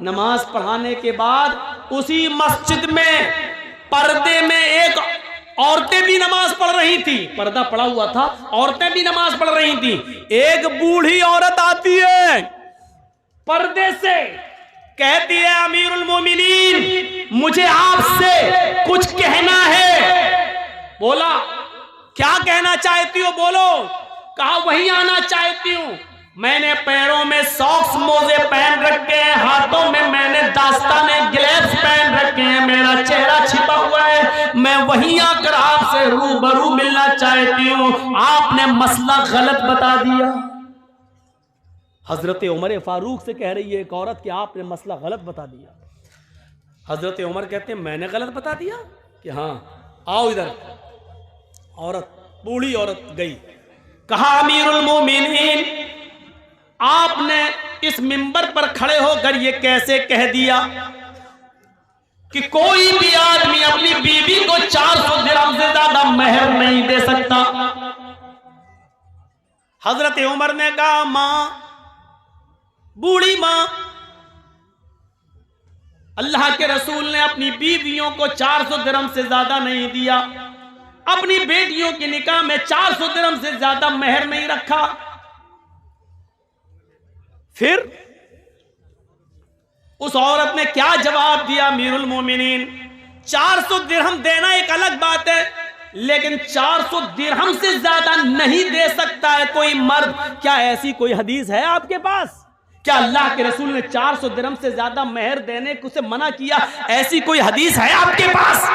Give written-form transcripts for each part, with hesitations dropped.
नमाज पढ़ाने के बाद उसी मस्जिद में पर्दे में एक औरतें भी नमाज पढ़ रही थी, पर्दा पड़ा हुआ था, औरतें भी नमाज पढ़ रही थी। एक बूढ़ी औरत आती है पर्दे से, कहती है अमीरुल मोमिनीन मुझे आपसे कुछ कहना है। बोला क्या कहना चाहती हो, बोलो। कहा वहीं आना चाहती हूं, मैंने पैरों में सॉक्स मोजे पहन रखे हैं, हाथों में मैंने दास्ताने ग्लव्स पहन रखे हैं, मेरा चेहरा छिपा हुआ है, मैं वहीं आकर आपसे रूबरू मिलना चाहती हूं, आपने मसला गलत बता दिया। हजरत उमर फारूक से कह रही है एक औरत कि आपने मसला गलत बता दिया। हजरत उमर कहते हैं मैंने गलत बता दिया कि हाँ आओ इधर। औरत, बूढ़ी औरत गई, कहा अमीरुल मोमिनीन आपने इस मिंबर पर खड़े होकर ये कैसे कह दिया कि कोई भी आदमी अपनी बीवी को 400 दिरहम से ज्यादा मेहर नहीं दे सकता। हजरत उमर ने कहा मां, बूढ़ी मां, अल्लाह के रसूल ने अपनी बीवियों को 400 दिरहम से ज्यादा नहीं दिया, अपनी बेटियों के निकाह में 400 दिरहम से ज्यादा मेहर नहीं रखा। फिर उस औरत ने क्या जवाब दिया अमीरुल मोमिनीन, 400 दिरहम देना एक अलग बात है, लेकिन 400 दिरहम से ज्यादा नहीं दे सकता है कोई मर्द। क्या ऐसी कोई हदीस है आपके पास? क्या अल्लाह के रसूल ने 400 दिरहम से ज्यादा मेहर देने को से मना किया? ऐसी कोई हदीस है आपके पास?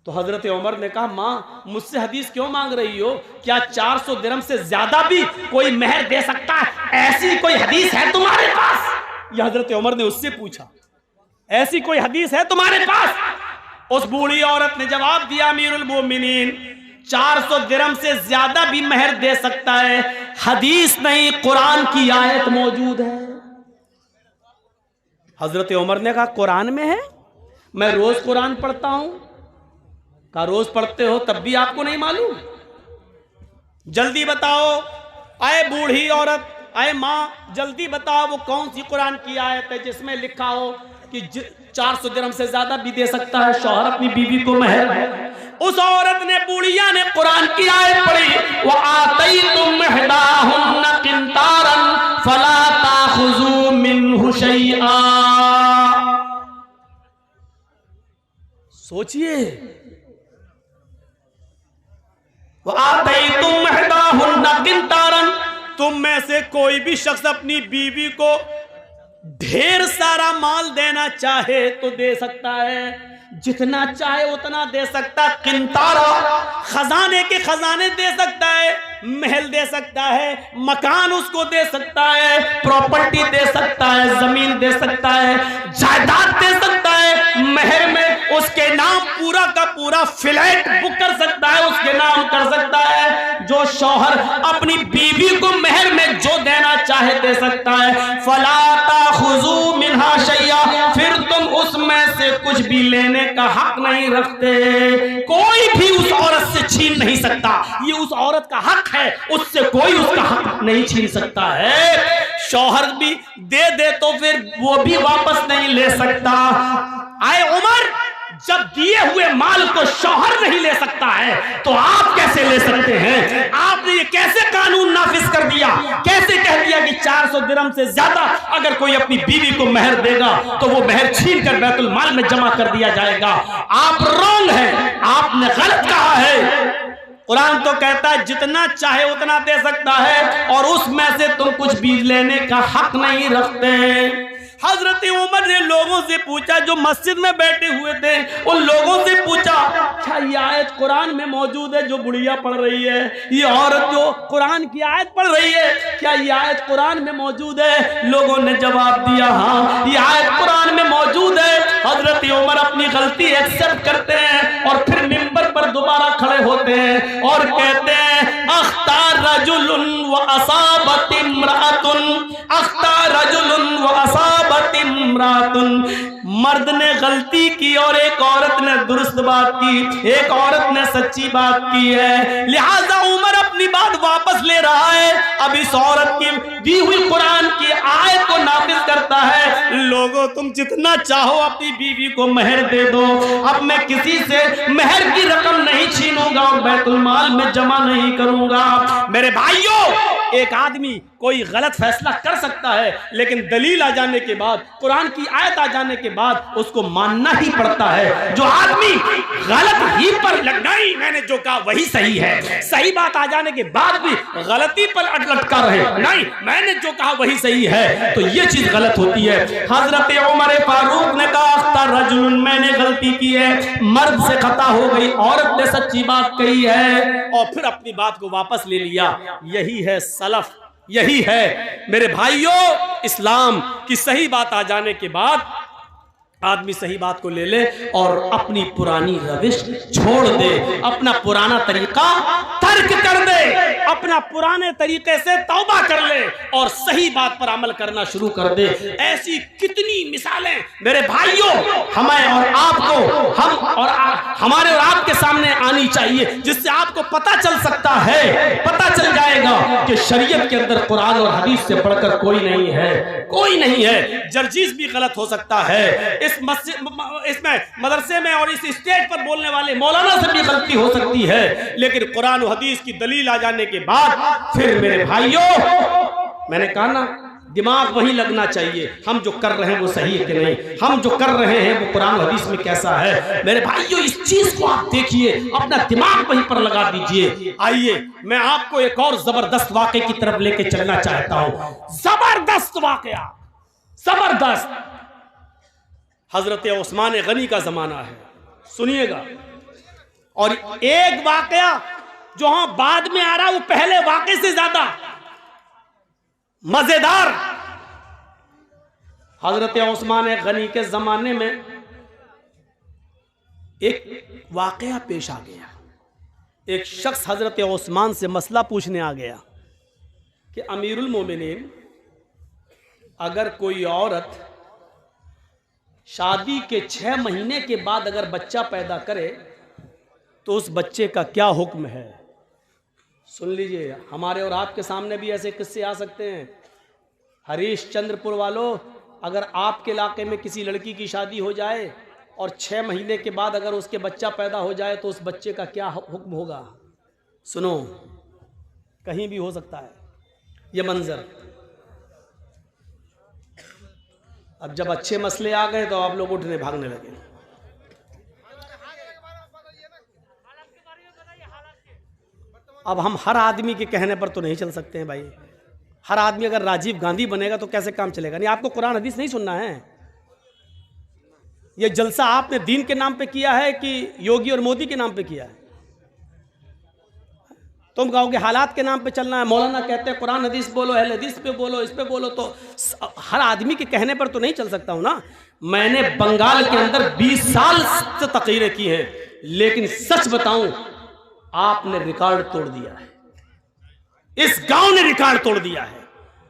तो हजरत उमर ने कहा मां मुझसे हदीस क्यों मांग रही हो? क्या 400 दिरहम से ज्यादा भी कोई मेहर दे सकता है? ऐसी कोई हदीस है तुम्हारे पास? यह हजरत उमर ने उससे पूछा, ऐसी कोई हदीस है तुम्हारे पास? उस बूढ़ी औरत ने जवाब दिया अमीरुल मोमिनीन 400 दिरहम से ज्यादा भी मेहर दे सकता है, हदीस नहीं कुरान की आयत मौजूद है। हजरत उमर ने कहा कुरान में है? मैं रोज कुरान पढ़ता हूं। कहा रोज पढ़ते हो तब भी आपको नहीं मालूम? जल्दी बताओ। आए बूढ़ी औरत, आए मां, जल्दी बताओ वो कौन सी कुरान की आयत है जिसमें लिखा हो कि 400 दिरहम से ज्यादा भी दे सकता है शौहर अपनी बीवी को मेहर। उस औरत ने, बूढ़िया ने कुरान की आयत पढ़ी, व आतैतुम इहदाहुन्ना किंतारन फला ताखुजू मिन्हु शैआ। सोचिए, व आतैतुम इहदाहुन्ना किंतारन, तुम में से कोई भी शख्स अपनी बीवी को ढेर सारा माल देना चाहे तो दे सकता है, जितना चाहे उतना दे सकता। किंतारा, खजाने के खजाने दे सकता है, महल दे सकता है, मकान उसको दे सकता है, प्रॉपर्टी दे सकता है, जमीन दे सकता है, जायदाद दे सकता है। महर में उसके नाम पूरा का पूरा फ्लैट बुक कर सकता है, उसके नाम कर सकता है। जो शौहर अपनी बीवी को महर में जो देना चाहे दे सकता है। फला ताखुजू मिन्हा शैया, फिर तुम उसमें से कुछ भी लेने का हक नहीं रखते। कोई भी उस औरत से छीन नहीं सकता, ये उस औरत का हक है, उससे कोई उसका हक नहीं छीन सकता है। शौहर भी दे तो फिर वो भी वापस नहीं ले सकता। आए उमर, जब दिए हुए माल को शौहर नहीं ले सकता है तो आप कैसे ले सकते हैं? आपने ये कैसे कानून नाफिज कर दिया? कैसे कह दिया कि 400 दिरहम से ज्यादा अगर कोई अपनी बीवी को मेहर देगा तो वो मेहर छीन कर बैतुल माल में जमा कर दिया जाएगा? आप रॉन्ग हैं, आपने गलत कहा है। कुरान तो कहता है जितना चाहे उतना दे सकता है और उसमें से तुम कुछ भी लेने का हक नहीं रखते। हजरत उमर ने लोगों से पूछा, जो मस्जिद में बैठे हुए थे उन लोगों से पूछा, क्या ये आयत कुरान में मौजूद है जो बुढ़िया पढ़ रही है? ये औरत जो कुरान की आयत पढ़ रही है, क्या ये आयत कुरान में मौजूद है? लोगों ने जवाब दिया हाँ ये आयत कुरान में मौजूद है। हजरत उमर अपनी गलती एक्सेप्ट करते हैं और फिर मिंबर पर दोबारा खड़े होते हैं और कहते हैं अख्तार रजुलुन व असाबत इम्रातुन, अख्तार रजुलुन व असाबत इम्रातुन। मर्द ने गलती की और एक औरत ने दुरुस्त बात की, एक औरत ने सच्ची बात की है, लिहाजा उमर अपनी बात वापस ले रहा है। अब इस औरत की दी हुई कुरान की आयत को नाफिज करता लोगों तुम जितना चाहो अपनी बीवी को मेहर दे दो, अब मैं किसी से मेहर की रकम नहीं छीनूंगा और बैतुल माल में जमा नहीं करूंगा। मेरे भाइयों, एक आदमी कोई गलत फैसला कर सकता है, लेकिन दलील आ जाने के बाद, कुरान की आयत आ जाने के बाद उसको मानना ही पड़ता है। जो आदमी गलत ही पर नहीं, मैंने जो कहा वही सही है, सही बात आ जाने के बाद भी गलती पर लटका रहे, नहीं मैंने जो कहा वही सही है, तो ये चीज गलत होती है। हजरत उमर फारूक ने कहा, अख्तर रजुलन, मैंने गलती की है, मर्द से खता हो गई, औरत ने सच्ची बात कही है, और फिर अपनी बात को वापस ले लिया। यही है सलफ, यही है मेरे भाइयों इस्लाम की। सही बात आ जाने के बाद आदमी सही बात को ले ले और अपनी पुरानी रविश छोड़ दे, अपना पुराना तरीका तर्क कर दे, अपना पुराने तरीके से तौबा कर ले और सही बात पर अमल करना शुरू कर दे। ऐसी कितनी मिसालें मेरे भाइयों हमें और आपको, हमारे और आपके सामने आनी चाहिए, जिससे आपको पता चल सकता है, पता चल जाएगा कि शरीयत के अंदर कुरान और हदीस से बढ़कर कोई नहीं है, कोई नहीं है। जर्जीस भी गलत हो सकता है, इसमें मदरसे में और इस स्टेज पर बोलने वाले मौलाना से भी गलती हो सकती है, लेकिन कुरान और हदीस की दलील आ जाने के बाद फिर मेरे भाइयों, मैंने कहा ना, दिमाग वही लगना चाहिए, हम जो कर रहे हैं वो सही है कि नहीं, हम जो कर रहे हैं वो कुरान हदीस में कैसा है। मेरे भाइयों, इस चीज को आप देखिए, अपना दिमाग वहीं पर लगा दीजिए। आइए मैं आपको एक और जबरदस्त वाकये की तरफ लेके चलना चाहता हूं। जबरदस्त वाकया, जबरदस्त। हजरत उस्मान गनी का जमाना है, सुनिएगा। और एक वाकया जो हाँ बाद में आ रहा, वो पहले वाकये से ज्यादा मजेदार। हजरत उस्मान गनी के जमाने में एक वाकया पेश आ गया। एक शख्स हजरत उस्मान से मसला पूछने आ गया कि अमीरुल मोमिनीन, अगर कोई औरत शादी के 6 महीने के बाद अगर बच्चा पैदा करे तो उस बच्चे का क्या हुक्म है। सुन लीजिए, हमारे और आपके सामने भी ऐसे किस्से आ सकते हैं। हरीश चंद्रपुर वालों, अगर आपके इलाके में किसी लड़की की शादी हो जाए और 6 महीने के बाद अगर उसके बच्चा पैदा हो जाए तो उस बच्चे का क्या हुक्म होगा। सुनो, कहीं भी हो सकता है ये मंजर। अब जब अच्छे मसले आ गए तो आप लोग उठने भागने लगे। अब हम हर आदमी के कहने पर तो नहीं चल सकते हैं भाई। हर आदमी अगर राजीव गांधी बनेगा तो कैसे काम चलेगा। नहीं, आपको कुरान हदीस नहीं सुनना है। ये जलसा आपने दीन के नाम पे किया है कि योगी और मोदी के नाम पे किया है। तुम कहोगे हालात के नाम पे चलना है। मौलाना कहते हैं कुरान हदीस बोलो, अहले हदीस पे बोलो, इस पे बोलो, तो हर आदमी के कहने पर तो नहीं चल सकता हूं ना। मैंने बंगाल के अंदर 20 साल से तकरीरें की हैं, लेकिन सच बताऊं आपने रिकॉर्ड तोड़ दिया है। इस गांव ने रिकॉर्ड तोड़ दिया है।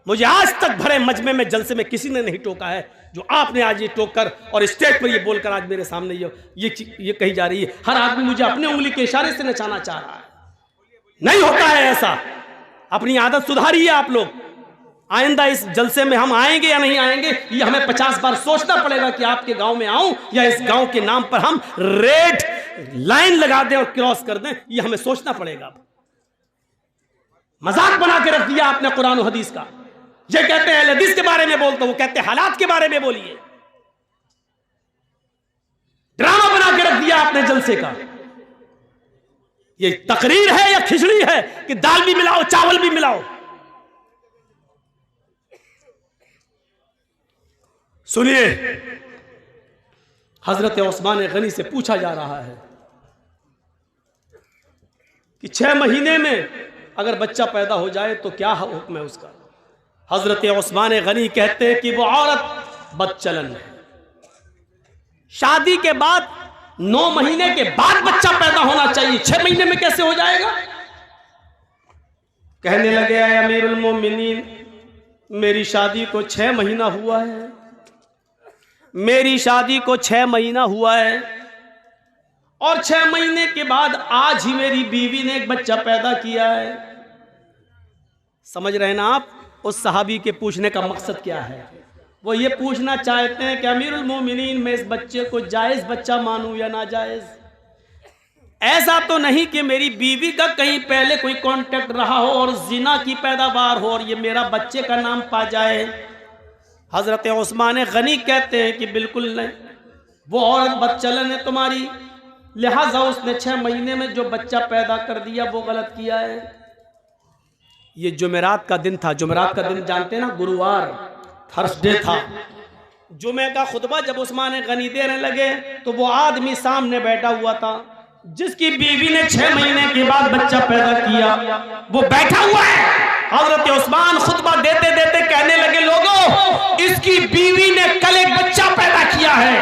मुझे आज तक भरे मजमे में जलसे में किसी ने नहीं टोका है जो आपने आज ये टोक कर और स्टेज पर ये बोलकर आज मेरे सामने ये कही जा रही है। हर आदमी मुझे अपने उंगली के इशारे से नचाना चाह रहा है। नहीं होता है ऐसा। अपनी आदत सुधारिए आप लोग। आइंदा इस जलसे में हम आएंगे या नहीं आएंगे, ये हमें 50 बार सोचना पड़ेगा कि आपके गांव में आऊं या इस गांव के नाम पर हम रेड लाइन लगा दें और क्रॉस कर दें, ये हमें सोचना पड़ेगा। मजाक बना के रख दिया आपने कुरान और हदीस का। ये कहते हैं हदीस के बारे में बोलते, वो कहते हैं हालात के बारे में बोलिए। ड्रामा बना के रख दिया आपने जलसे का। ये तकरीर है या खिचड़ी है कि दाल भी मिलाओ चावल भी मिलाओ। सुनिए, हजरत उस्मान गनी से पूछा जा रहा है कि 6 महीने में अगर बच्चा पैदा हो जाए तो क्या हुक्म है उसका। हजरत उस्मान गनी कहते हैं कि वो औरत बदचलन है। शादी के बाद 9 महीने के बाद बच्चा पैदा होना चाहिए, 6 महीने में कैसे हो जाएगा। कहने लगे अमीरुल मोमिनीन, मेरी शादी को 6 महीना हुआ है, मेरी शादी को 6 महीना हुआ है और 6 महीने के बाद आज ही मेरी बीवी ने एक बच्चा पैदा किया है। समझ रहे हैं ना आप उस सहाबी के पूछने का मकसद क्या है। वो ये पूछना चाहते हैं कि अमीरुल मोमिनीन, मैं इस बच्चे को जायज़ बच्चा मानूं या नाजायज़। ऐसा तो नहीं कि मेरी बीवी का कहीं पहले कोई कांटेक्ट रहा हो और जिना की पैदावार हो और ये मेरा बच्चे का नाम पा जाए। हजरत उस्मान गनी कहते हैं कि बिल्कुल नहीं, वो औरत बदचलन है तुम्हारी, लिहाजा उसने 6 महीने में जो बच्चा पैदा कर दिया वो गलत किया है। ये जुमेरात का दिन था। जुमेरात का दिन जानते हैं ना, गुरुवार, थर्सडे था। जुमे का खुतबा जब उस्मान गनी देने लगे तो वो आदमी सामने बैठा हुआ था जिसकी बीवी ने 6 महीने के बाद बच्चा पैदा किया, वो बैठा हुआ है। हजरत उस्मान खुतबा देते देते कहने लगे, लोगों, इसकी बीवी ने कल एक बच्चा पैदा किया है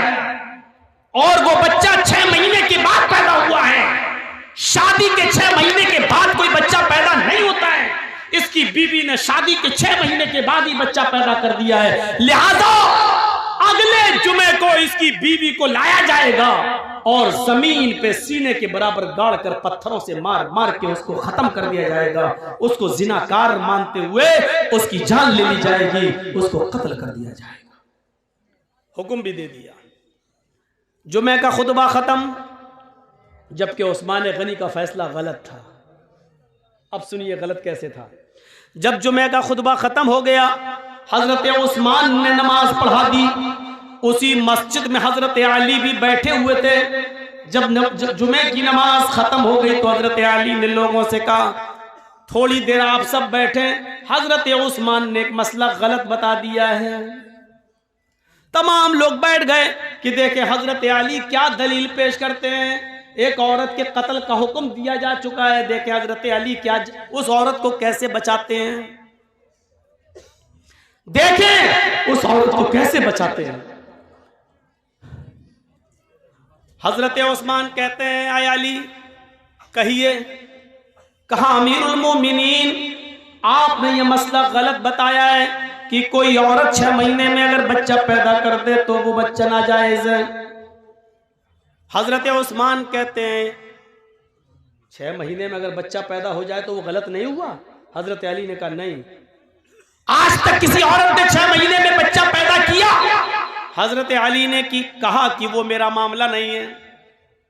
और वो बच्चा 6 महीने के बाद पैदा हुआ है। शादी के 6 महीने के बाद कोई बच्चा पैदा नहीं होता है। इसकी बीवी ने शादी के 6 महीने के बाद ही बच्चा पैदा कर दिया है। लिहाजा अगले जुमे को इसकी बीवी को लाया जाएगा और जमीन पे सीने के बराबर गाड़ कर पत्थरों से मार मार के उसको खत्म कर दिया जाएगा। उसको जिनाकार मानते हुए उसकी जान ले ली जाएगी, उसको कत्ल कर दिया जाएगा। हुक्म भी दे दिया। जुमे का खुतबा खत्म, जबकि उस्मान गनी का फैसला गलत था। अब सुनिए गलत कैसे था। जब जुमे का खुतबा खत्म हो गया, हजरत उस्मान ने नमाज पढ़ा दी। उसी मस्जिद में हजरत अली भी बैठे हुए थे। जब जुमे की नमाज खत्म हो गई तो हजरत अली ने लोगों से कहा, थोड़ी देर आप सब बैठे, हजरत उस्मान ने एक मसला गलत बता दिया है। तमाम लोग बैठ गए कि देखें हजरत अली क्या दलील पेश करते हैं। एक औरत के कत्ल का हुक्म दिया जा चुका है, देखें हजरत अली क्या उस औरत को कैसे बचाते हैं, देखें उस औरत को कैसे बचाते हैं। हजरत उस्मान कहते हैं, आय अली कहिए। कहा, अमीरुल मोमिनीन, आपने ये मसला गलत बताया है कि कोई औरत 6 महीने में अगर बच्चा पैदा कर दे तो वो बच्चा नाजायज है। हजरत उस्मान कहते हैं, 6 महीने में अगर बच्चा पैदा हो जाए तो वो गलत नहीं हुआ। हजरत अली ने कहा, नहीं, आज तक किसी औरत ने 6 महीने में बच्चा पैदा किया? हजरत अली ने कहा कि वो मेरा मामला नहीं है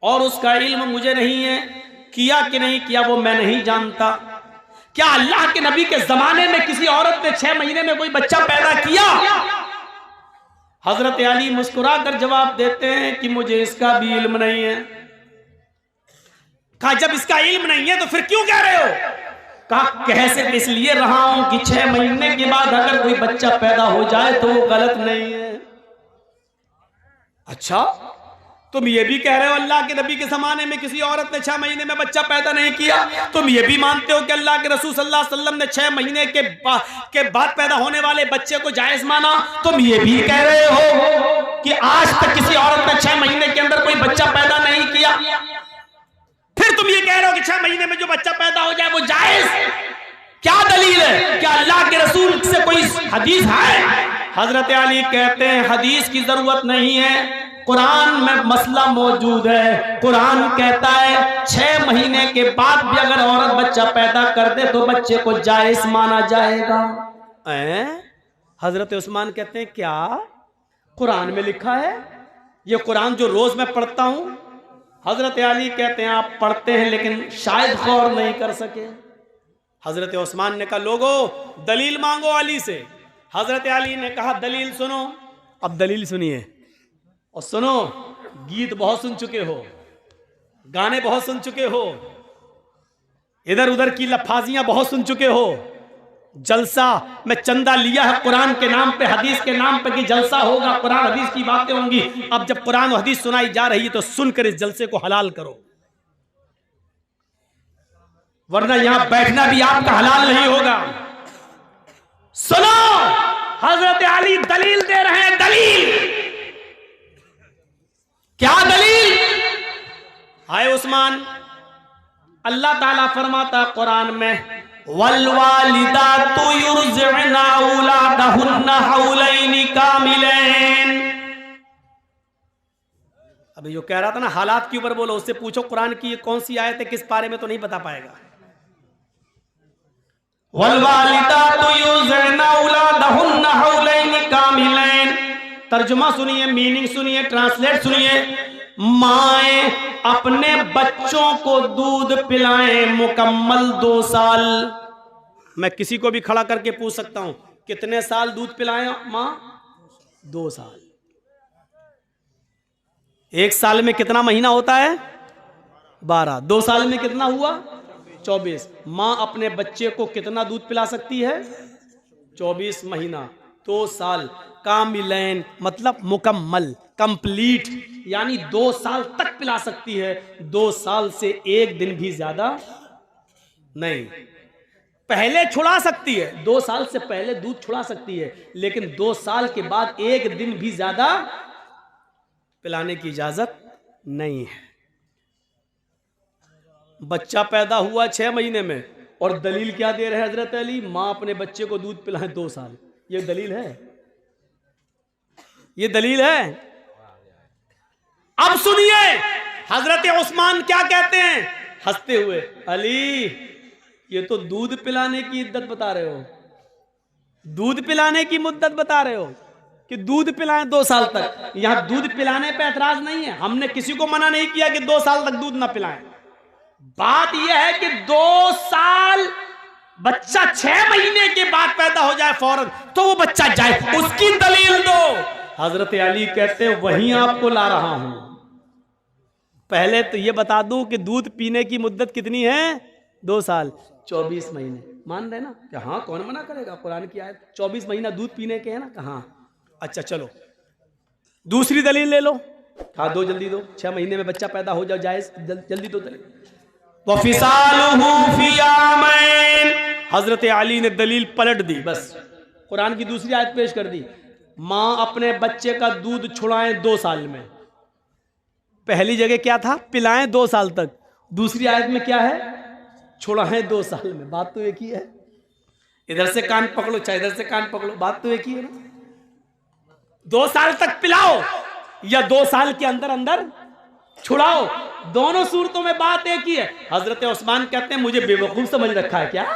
और उसका इल्म मुझे नहीं है, किया कि नहीं किया वो मैं नहीं जानता। क्या अल्लाह के नबी के जमाने में किसी औरत ने 6 महीने में कोई बच्चा पैदा किया? हजरत अली मुस्कुरा कर जवाब देते हैं कि मुझे इसका भी इल्म नहीं है। कहा, जब इसका इल्म नहीं है तो फिर क्यों कह रहे हो? कहा, कह से इसलिए रहा हूं कि 6 महीने के बाद अगर कोई बच्चा पैदा हो जाए तो वो गलत नहीं है। अच्छा, तुम ये भी कह रहे हो अल्लाह के नबी के जमाने में किसी औरत ने 6 महीने में बच्चा पैदा नहीं किया? तुम ये भी मानते हो कि अल्लाह के रसूल सल्लल्लाहु अलैहि वसल्लम ने 6 महीने के बाद पैदा होने वाले बच्चे को जायज माना? तुम ये भी कह रहे हो कि आज तक किसी औरत ने 6 महीने के अंदर कोई बच्चा पैदा नहीं किया? फिर तुम ये कह रहे हो कि 6 महीने में जो बच्चा पैदा हो जाए वो जायज? क्या दलील है? क्या अल्लाह के रसूल से कोई हदीस है? हजरत अली कहते हैं, हदीस की जरूरत नहीं है, कुरान में मसला मौजूद है। कुरान कहता है 6 महीने के बाद भी अगर औरत बच्चा पैदा कर दे तो बच्चे को जायज माना जाएगा। हजरत उस्मान कहते हैं, क्या कुरान में लिखा है? ये कुरान जो रोज मैं पढ़ता हूं। हजरत अली कहते हैं, आप पढ़ते हैं लेकिन शायद गौर नहीं कर सके। हजरत उस्मान ने कहा, लोगों दलील मांगो अली से। हजरत अली ने कहा, दलील सुनो। अब दलील सुनिए और सुनो, गीत बहुत सुन चुके हो, गाने बहुत सुन चुके हो, इधर उधर की लफाजियां बहुत सुन चुके हो। जलसा में चंदा लिया है कुरान के नाम पे, हदीस के नाम पे कि जलसा होगा, कुरान हदीस की बातें होंगी। अब जब कुरान और हदीस सुनाई जा रही है तो सुनकर इस जलसे को हलाल करो, वरना यहां बैठना भी आपका हलाल नहीं होगा। सुनो, हजरत अली दलील दे रहे हैं। दलील क्या? दलील हाय उस्मान, अल्लाह ताला फरमाता कुरान में, वल्वालिदातु युरज़िअना औलादहुन्ना हौलैनि कामिलैन। अभी जो कह रहा था ना हालात के ऊपर बोलो, उससे पूछो कुरान की ये कौन सी आयत है, किस पारे में, तो नहीं बता पाएगा। वल्वालिदातु युरज़िअना औलादहुन्ना हौलैनि कामिलैन तर्जुमा सुनिए, मीनिंग सुनिए, ट्रांसलेट सुनिए। माएं अपने बच्चों को दूध पिलाएं मुकम्मल 2 साल। मैं किसी को भी खड़ा करके पूछ सकता हूं, कितने साल दूध पिलाएं मां? 2 साल। 1 साल में कितना महीना होता है? 12। 2 साल में कितना हुआ? 24। मां अपने बच्चे को कितना दूध पिला सकती है? 24 महीना। 2 साल कामिलैन मतलब मुकम्मल, कंप्लीट, यानी 2 साल तक पिला सकती है। 2 साल से 1 दिन भी ज्यादा नहीं। पहले छुड़ा सकती है, 2 साल से पहले दूध छुड़ा सकती है, लेकिन 2 साल के बाद 1 दिन भी ज्यादा पिलाने की इजाजत नहीं है। बच्चा पैदा हुआ 6 महीने में, और दलील क्या दे रहे हैं हजरत अली? मां अपने बच्चे को दूध पिलाए 2 साल। ये दलील है? ये दलील है? अब सुनिए हजरत उस्मान क्या कहते हैं हंसते हुए, अली ये तो दूध पिलाने की इद्दत बता रहे हो, दूध पिलाने की मुद्दत बता रहे हो कि दूध पिलाएं 2 साल तक। यहां दूध पिलाने पे एतराज नहीं है, हमने किसी को मना नहीं किया कि 2 साल तक दूध ना पिलाएं। बात यह है कि 2 साल, बच्चा 6 महीने के बाद पैदा हो जाए फौरन तो वो बच्चा जाए, उसकी दलील दो। हजरत अली कहते हैं वहीं आपको ला रहा हूं। पहले तो ये बता दूं कि दूध पीने की मुद्दत कितनी है? 2 साल। 24 महीने मान रहे ना? कि हाँ, कौन मना करेगा, कुरान की आयत। 24 महीना दूध पीने के है ना? कहाँ? अच्छा चलो दूसरी दलील ले लो। हाँ दो, जल्दी दो। 6 महीने में बच्चा पैदा हो जाओ, जायज, जल्दी दो दलील। वफिसालुहु फी आमैन। हजरत अली ने दलील पलट दी, बस कुरान की दूसरी आयत पेश कर दी। मां अपने बच्चे का दूध छुड़ाएं 2 साल में। पहली जगह क्या था? पिलाएं 2 साल तक। दूसरी आयत में क्या है? छुड़ाएं 2 साल में। बात तो एक ही है। इधर से कान पकड़ो चाहे इधर से कान पकड़ो, बात तो एक ही है ना। 2 साल तक पिलाओ या 2 साल के अंदर अंदर छुड़ाओ, दोनों सूरतों में बात एक ही है। हजरत उस्मान कहते हैं मुझे बेवकूफ समझ रखा है क्या?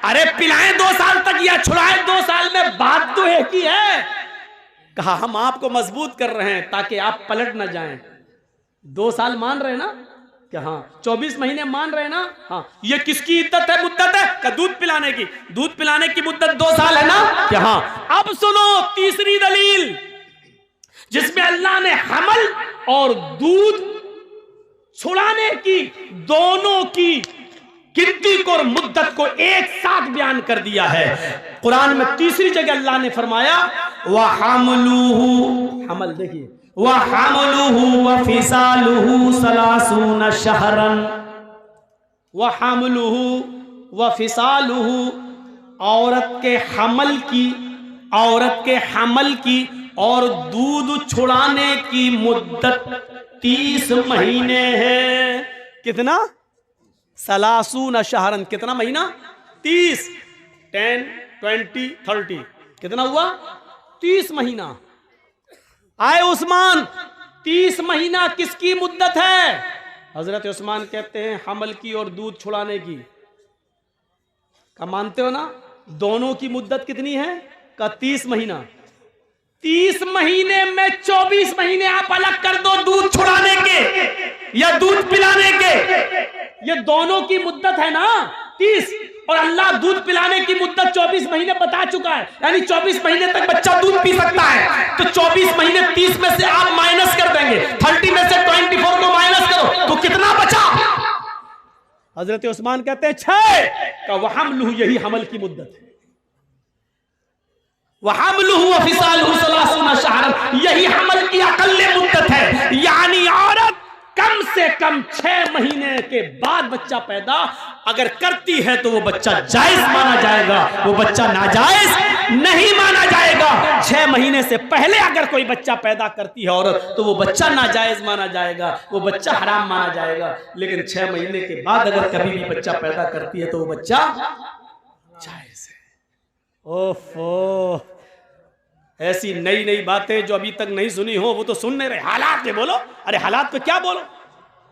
अरे पिलाएं 2 साल तक या छुड़ाएं 2 साल में, बात तो एक ही है। कहा हम आपको मजबूत कर रहे हैं ताकि आप पलट ना जाएं। 2 साल मान रहे ना? क्या हाँ 24 महीने मान रहे ना? हाँ। ये किसकी इद्दत है, मुद्दत है? का दूध पिलाने की। दूध पिलाने की मुद्दत 2 साल है ना? क्या हाँ। अब सुनो तीसरी दलील, जिसमें अल्लाह ने हमल और दूध छुड़ाने की दोनों की गिनती को और मुद्दत को एक साथ बयान कर दिया है। कुरान में तीसरी जगह अल्लाह ने फरमाया वहमलुहु, हमल देखिए, वहमलुहु वफिसालुहु सलासून शहरन। वहमलुहु वफिसालुहु, औरत के हमल की और दूध छुड़ाने की मुद्दत 30 महीने है। कितना? सलासून शहरन। कितना महीना? 30। 10, 20, 30 कितना हुआ? 30 महीना। आए उस्मान, 30 महीना किसकी मुद्दत है? हजरत उस्मान कहते हैं हमल की और दूध छुड़ाने की। क्या मानते हो ना? दोनों की मुद्दत कितनी है? का 30 महीना। 30 महीने में 24 महीने आप अलग कर दो दूध छुड़ाने के या दूध पिलाने के, ये दोनों की मुद्दत है ना 30, और अल्लाह दूध पिलाने की मुद्दत 24 महीने बता चुका है, यानी 24 महीने तक बच्चा दूध पी सकता है। तो 24 महीने 30 में से आप माइनस कर देंगे, 30 में से 24 को माइनस करो तो कितना बचा? हजरत उस्मान कहते हैं 6 का वहमलुहु, यही हमल की मुद्दत है। वहमलुहु वफिसालुहु सलासून शहरन, यही हमल की अकल्ले मुद्दत है। यानी औरत कम से कम 6 महीने के बाद बच्चा पैदा अगर करती है तो वो बच्चा जायज माना जाएगा, वो बच्चा नाजायज नहीं माना जाएगा। 6 महीने से पहले अगर कोई बच्चा पैदा करती है औरत तो वो बच्चा नाजायज माना जाएगा, वो बच्चा हराम माना जाएगा। लेकिन 6 महीने के बाद अगर कभी भी बच्चा पैदा करती है तो वो बच्चा जायज है। ओफो, ऐसी नई नई बातें जो अभी तक नहीं सुनी हो वो तो सुन नहीं रहे। हालात पे बोलो। अरे हालात पे क्या बोलो?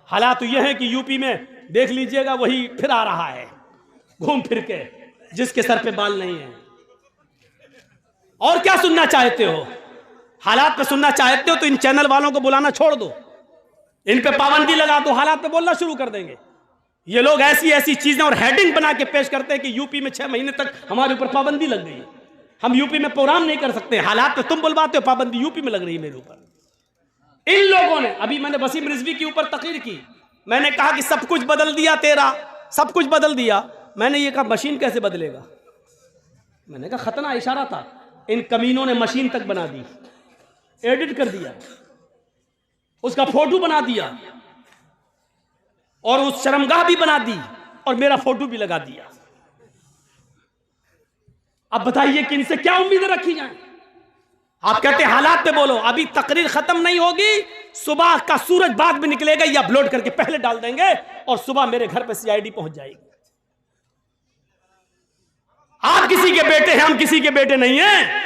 हालात तो यह है कि यूपी में देख लीजिएगा वही फिर आ रहा है घूम फिर के, जिसके सर पे बाल नहीं है। और क्या सुनना चाहते हो? हालात पे सुनना चाहते हो तो इन चैनल वालों को बुलाना छोड़ दो, इन पे पाबंदी लगा दो, हालात पे बोलना शुरू कर देंगे। ये लोग ऐसी ऐसी चीजें और हेडिंग बना के पेश करते हैं कि यूपी में 6 महीने तक हमारे ऊपर पाबंदी लग गई, हम यूपी में प्रोग्राम नहीं कर सकते। हालात पे तुम बुलवाते हो, पाबंदी यूपी में लग रही है मेरे ऊपर। इन लोगों ने, अभी मैंने वसीम रिजवी के ऊपर तकरीर की, मैंने कहा कि सब कुछ बदल दिया तेरा, सब कुछ बदल दिया। मैंने ये कहा मशीन कैसे बदलेगा? मैंने कहा खतना इशारा था, इन कमीनों ने मशीन तक बना दी, एडिट कर दिया, उसका फोटो बना दिया और उस शर्मगाह भी बना दी और मेरा फोटो भी लगा दिया। अब बताइए कि इनसे क्या उम्मीदें रखी जाए? आप कहते हैं हालात पे बोलो, अभी तकरीर खत्म नहीं होगी, सुबह का सूरज बाद में निकलेगा, ये अपलोड करके पहले डाल देंगे और सुबह मेरे घर पे सीआईडी पहुंच जाएगी। आप किसी के बेटे हैं, हम किसी के बेटे नहीं हैं।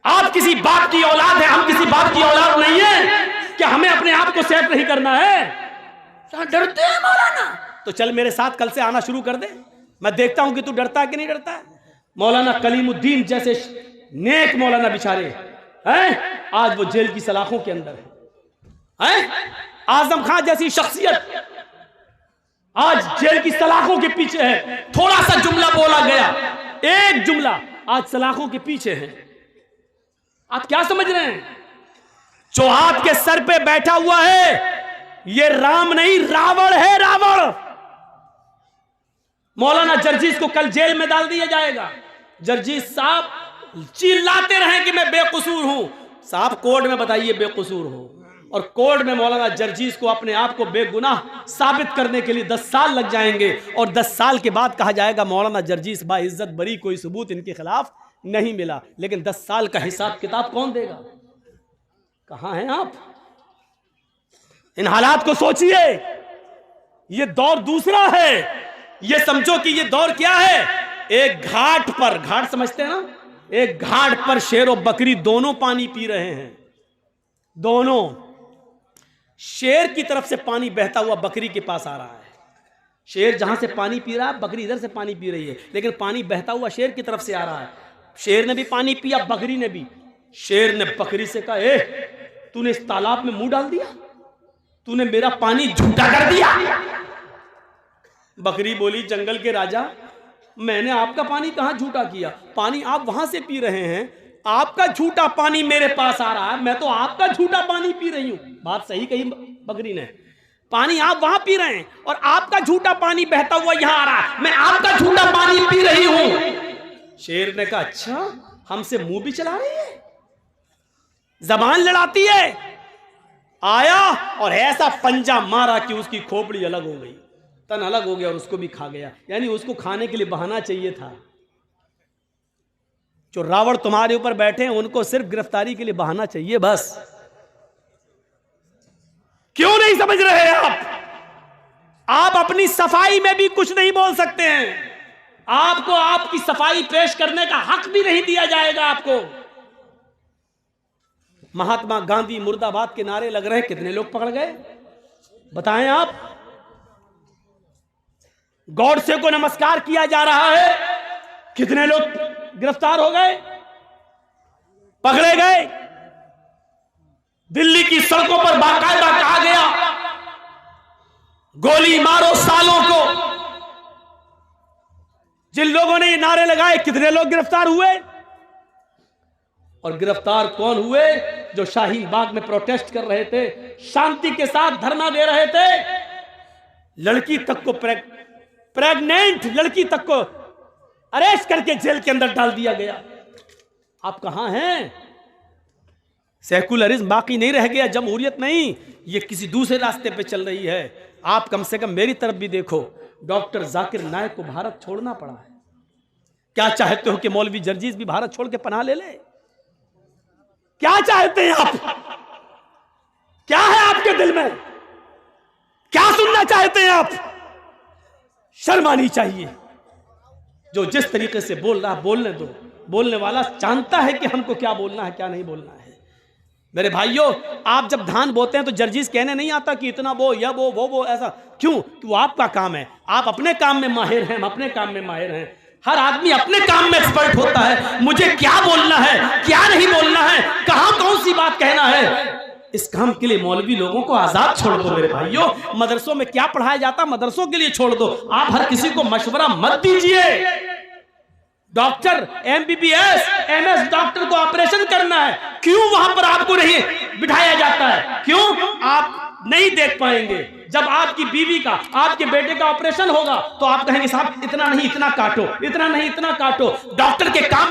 आप किसी बाप की औलाद है, हम किसी बाप की औलाद नहीं है। क्या हमें अपने आप को सेफ नहीं करना है? डरते हैं मौलाना, तो चल मेरे साथ कल से आना शुरू कर दे, मैं देखता हूं कि तू डरता है कि नहीं डरता है। मौलाना कलीमुद्दीन जैसे नेक मौलाना बेचारे हैं, आज वो जेल की सलाखों के अंदर है। आजम खान जैसी शख्सियत आज जेल की सलाखों के पीछे है। थोड़ा सा जुमला बोला गया, एक जुमला, आज सलाखों के पीछे है। आप क्या समझ रहे हैं? जो आपके सर पे बैठा हुआ है ये राम नहीं, रावण है, रावण। मौलाना जर्जीस को कल जेल में डाल दिया जाएगा। जर्जीस साहब चिल्लाते रहे कि मैं बेकसूर हूं। साहब कोर्ट में बताइए बेकसूर हो, और कोर्ट में मौलाना जर्जीस को अपने आप को बेगुनाह साबित करने के लिए 10 साल लग जाएंगे, और 10 साल के बाद कहा जाएगा मौलाना जर्जीस बाइज्जत बरी, कोई सबूत इनके खिलाफ नहीं मिला। लेकिन 10 साल का हिसाब किताब कौन देगा? कहां हैं आप? इन हालात को सोचिए। ये दौर दूसरा है। ये समझो कि ये दौर क्या है, एक घाट पर, घाट समझते हैं ना, एक घाट पर शेर और बकरी दोनों पानी पी रहे हैं। दोनों, शेर की तरफ से पानी बहता हुआ बकरी के पास आ रहा है। शेर जहां से पानी पी रहा है, बकरी इधर से पानी पी रही है, लेकिन पानी बहता हुआ शेर की तरफ से आ रहा है। शेर ने भी पानी पिया, बकरी ने भी। शेर ने बकरी से कहा, ए तूने इस तालाब में मुंह डाल दिया, तूने मेरा पानी झूठा कर दिया। बकरी बोली, जंगल के राजा, मैंने आपका पानी कहां झूठा किया? पानी आप वहां से पी रहे हैं, आपका झूठा पानी मेरे पास आ रहा है, मैं तो आपका झूठा पानी पी रही हूं। बात सही कही बकरी ने। पानी आप वहां पी रहे हैं और आपका झूठा पानी बहता हुआ यहां आ रहा है, मैं आपका झूठा पानी पी रही हूं। शेर ने कहा, अच्छा हमसे मुंह भी चला रही है, जबान लड़ाती है। आया और ऐसा पंजा मारा कि उसकी खोपड़ी अलग हो गई, तन अलग हो गया और उसको भी खा गया। यानी उसको खाने के लिए बहाना चाहिए था। जो रावण तुम्हारे ऊपर बैठे हैं उनको सिर्फ गिरफ्तारी के लिए बहाना चाहिए बस। क्यों नहीं समझ रहे आप अपनी सफाई में भी कुछ नहीं बोल सकते हैं। आपको आपकी सफाई पेश करने का हक भी नहीं दिया जाएगा आपको। महात्मा गांधी मुर्दाबाद के नारे लग रहे हैं, कितने लोग पकड़ गए बताएं आप? गॉडसे को नमस्कार किया जा रहा है, कितने लोग गिरफ्तार हो गए, पकड़े गए? दिल्ली की सड़कों पर बाकायदा कहा गया, गोली मारो सालों को। जिन लोगों ने ये नारे लगाए, कितने लोग गिरफ्तार हुए? और गिरफ्तार कौन हुए? जो शाहीन बाग में प्रोटेस्ट कर रहे थे, शांति के साथ धरना दे रहे थे। लड़की तक को प्रेग्नेंट लड़की तक को अरेस्ट करके जेल के अंदर डाल दिया गया। आप कहां हैं? सेकुलरिज्म बाकी नहीं रह गया, जमहूरियत नहीं, ये किसी दूसरे रास्ते पे चल रही है। आप कम से कम मेरी तरफ भी देखो। डॉक्टर जाकिर नायक को भारत छोड़ना पड़ा है। क्या चाहते हो कि मौलवी जर्जीस भी भारत छोड़ के पनाह ले ले? क्या चाहते हैं आप? क्या है आपके दिल में? क्या सुनना चाहते हैं आप? शर्म आनी चाहिए। जो जिस तरीके से बोल रहा बोलने दो। बोलने वाला जानता है कि हमको क्या बोलना है क्या नहीं बोलना है। मेरे भाइयों, आप जब धान बोते हैं तो जर्जीस कहने नहीं आता कि इतना बो या वो ऐसा। क्यों? कि वो आपका काम है, आप अपने काम में माहिर हैं, हम अपने काम में माहिर हैं। हर आदमी अपने काम में एक्सपर्ट होता है, मुझे क्या बोलना है क्या नहीं बोलना है, कहां कौन सी बात कहना है। इस काम के लिए मौलवी लोगों को आजाद छोड़ दो मेरे भाइयों। मदरसों में क्या पढ़ाया जाता मदरसों के लिए छोड़ दो। आप हर किसी को मशवरा मत दीजिए। डॉक्टर MBBS MS डॉक्टर को ऑपरेशन करना है, क्यों वहां पर आपको नहीं बिठाया जाता है? क्यों? आप नहीं देख पाएंगे। जब आपकी बीवी का आपके बेटे का ऑपरेशन होगा तो आप कहेंगे साहब इतना नहीं इतना काटो, इतना नहीं इतना काटो। डॉक्टर के काम